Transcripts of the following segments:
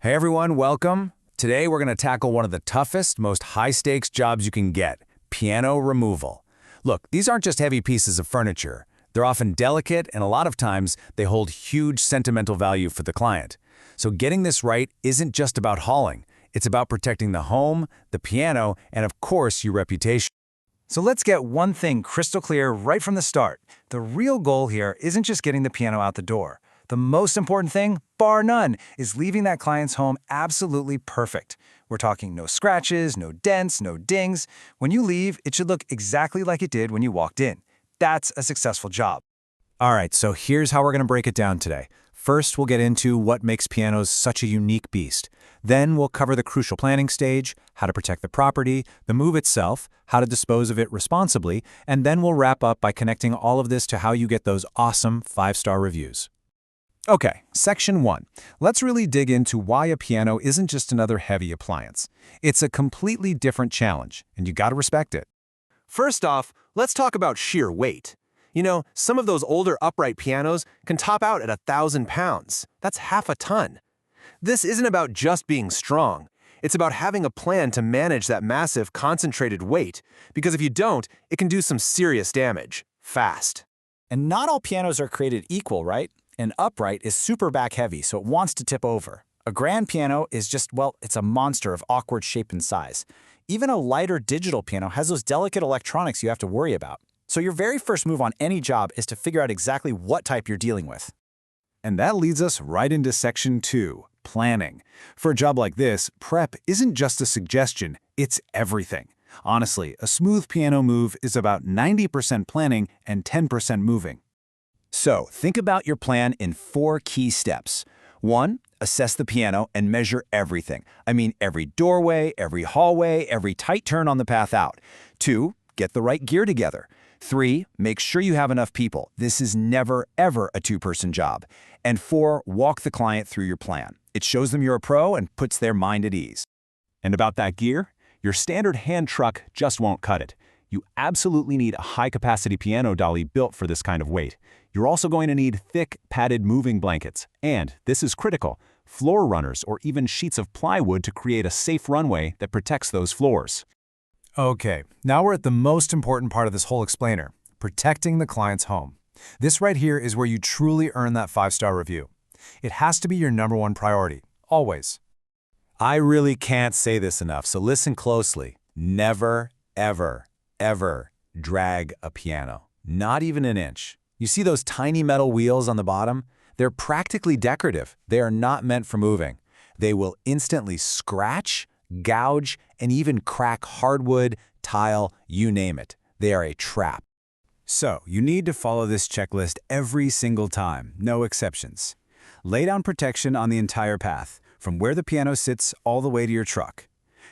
Hey everyone, welcome. Today we're going to tackle one of the toughest, most high-stakes jobs you can get, piano removal. Look, these aren't just heavy pieces of furniture. They're often delicate, and a lot of times they hold huge sentimental value for the client. So getting this right isn't just about hauling. It's about protecting the home, the piano, and of course your reputation. So let's get one thing crystal clear right from the start. The real goal here isn't just getting the piano out the door. The most important thing, bar none, is leaving that client's home absolutely perfect. We're talking no scratches, no dents, no dings. When you leave, it should look exactly like it did when you walked in. That's a successful job. All right, so here's how we're going to break it down today. First, we'll get into what makes pianos such a unique beast. Then we'll cover the crucial planning stage, how to protect the property, the move itself, how to dispose of it responsibly, and then we'll wrap up by connecting all of this to how you get those awesome 5-star reviews. Okay, Section 1. Let's really dig into why a piano isn't just another heavy appliance. It's a completely different challenge, and you gotta respect it. First off, let's talk about sheer weight. You know, some of those older upright pianos can top out at 1,000 pounds. That's half a ton. This isn't about just being strong. It's about having a plan to manage that massive, concentrated weight, because if you don't, it can do some serious damage, fast. And not all pianos are created equal, right? An upright is super back heavy, so it wants to tip over. A grand piano is just, well, it's a monster of awkward shape and size. Even a lighter digital piano has those delicate electronics you have to worry about. So your very first move on any job is to figure out exactly what type you're dealing with. And that leads us right into Section 2, planning. For a job like this, prep isn't just a suggestion, it's everything. Honestly, a smooth piano move is about 90% planning and 10% moving. So, think about your plan in 4 key steps. 1. Assess the piano and measure everything. I mean every doorway, every hallway, every tight turn on the path out. 2. Get the right gear together. 3. Make sure you have enough people. This is never, ever a 2-person job. And 4. Walk the client through your plan. It shows them you're a pro and puts their mind at ease. And about that gear, your standard hand truck just won't cut it. You absolutely need a high-capacity piano dolly built for this kind of weight. You're also going to need thick, padded moving blankets, and, this is critical, floor runners or even sheets of plywood to create a safe runway that protects those floors. Okay, now we're at the most important part of this whole explainer, protecting the client's home. This right here is where you truly earn that 5-star review. It has to be your #1 priority, always. I really can't say this enough, so listen closely. Never, ever, ever drag a piano. Not even an inch. You see those tiny metal wheels on the bottom? They're practically decorative. They are not meant for moving. They will instantly scratch, gouge, and even crack hardwood, tile, you name it. They are a trap. So, you need to follow this checklist every single time, no exceptions. Lay down protection on the entire path, from where the piano sits all the way to your truck.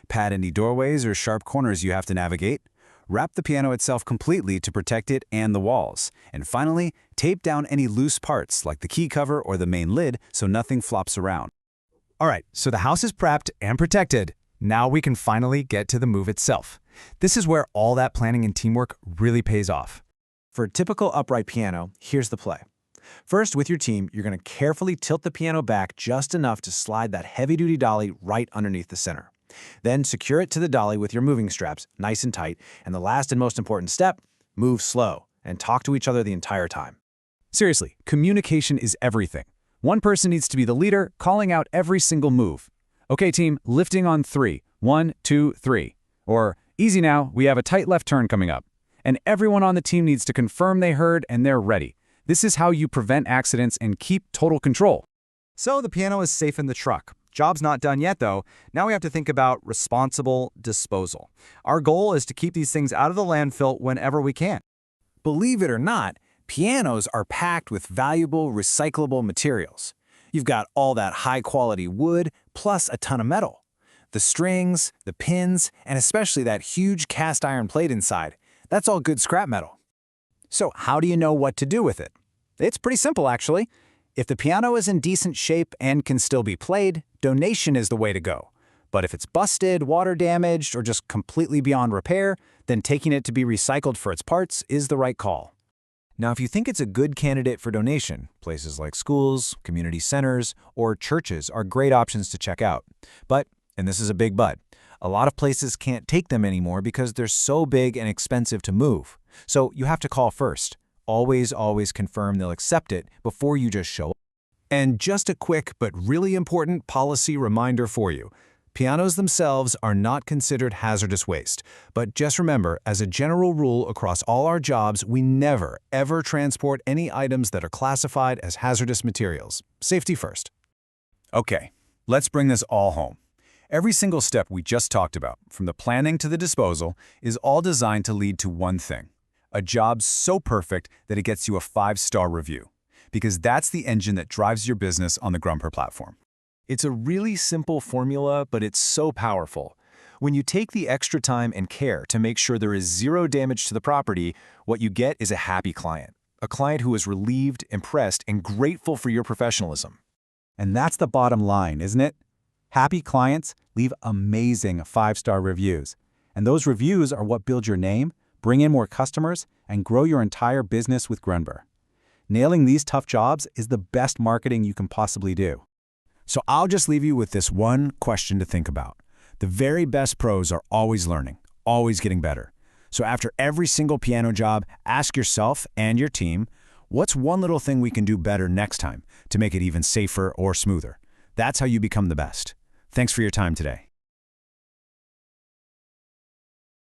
Pad any doorways or sharp corners you have to navigate. Wrap the piano itself completely to protect it and the walls. And finally, tape down any loose parts like the key cover or the main lid so nothing flops around. All right, so the house is prepped and protected. Now we can finally get to the move itself. This is where all that planning and teamwork really pays off. For a typical upright piano, here's the play. First, with your team, you're going to carefully tilt the piano back just enough to slide that heavy-duty dolly right underneath the center. Then secure it to the dolly with your moving straps, nice and tight, and the last and most important step, move slow and talk to each other the entire time. Seriously, communication is everything. One person needs to be the leader, calling out every single move. Okay, team, lifting on 3. 1, 2, 3. Or, easy now, we have a tight left turn coming up. And everyone on the team needs to confirm they heard and they're ready. This is how you prevent accidents and keep total control. So the piano is safe in the truck. Job's not done yet, though. Now we have to think about responsible disposal. Our goal is to keep these things out of the landfill whenever we can. Believe it or not, pianos are packed with valuable, recyclable materials. You've got all that high-quality wood, plus a ton of metal. The strings, the pins, and especially that huge cast iron plate inside, that's all good scrap metal. So how do you know what to do with it? It's pretty simple, actually. If the piano is in decent shape and can still be played, donation is the way to go. But if it's busted, water damaged, or just completely beyond repair, then taking it to be recycled for its parts is the right call. Now, if you think it's a good candidate for donation, places like schools, community centers, or churches are great options to check out. But, and this is a big but, a lot of places can't take them anymore because they're so big and expensive to move. So you have to call first. Always confirm they'll accept it before you just show up. And just a quick but really important policy reminder for you. Pianos themselves are not considered hazardous waste, but just remember, as a general rule across all our jobs, we never, ever transport any items that are classified as hazardous materials. Safety first. Okay, let's bring this all home. Every single step we just talked about, from the planning to the disposal, is all designed to lead to one thing: a job so perfect that it gets you a 5-star review. Because that's the engine that drives your business on the Grunber platform. It's a really simple formula, but it's so powerful. When you take the extra time and care to make sure there is zero damage to the property, what you get is a happy client. A client who is relieved, impressed, and grateful for your professionalism. And that's the bottom line, isn't it? Happy clients leave amazing 5-star reviews. And those reviews are what build your name, bring in more customers, and grow your entire business with Grunber. Nailing these tough jobs is the best marketing you can possibly do. So I'll just leave you with this one question to think about. The very best pros are always learning, always getting better. So after every single piano job, ask yourself and your team, what's one little thing we can do better next time to make it even safer or smoother? That's how you become the best. Thanks for your time today.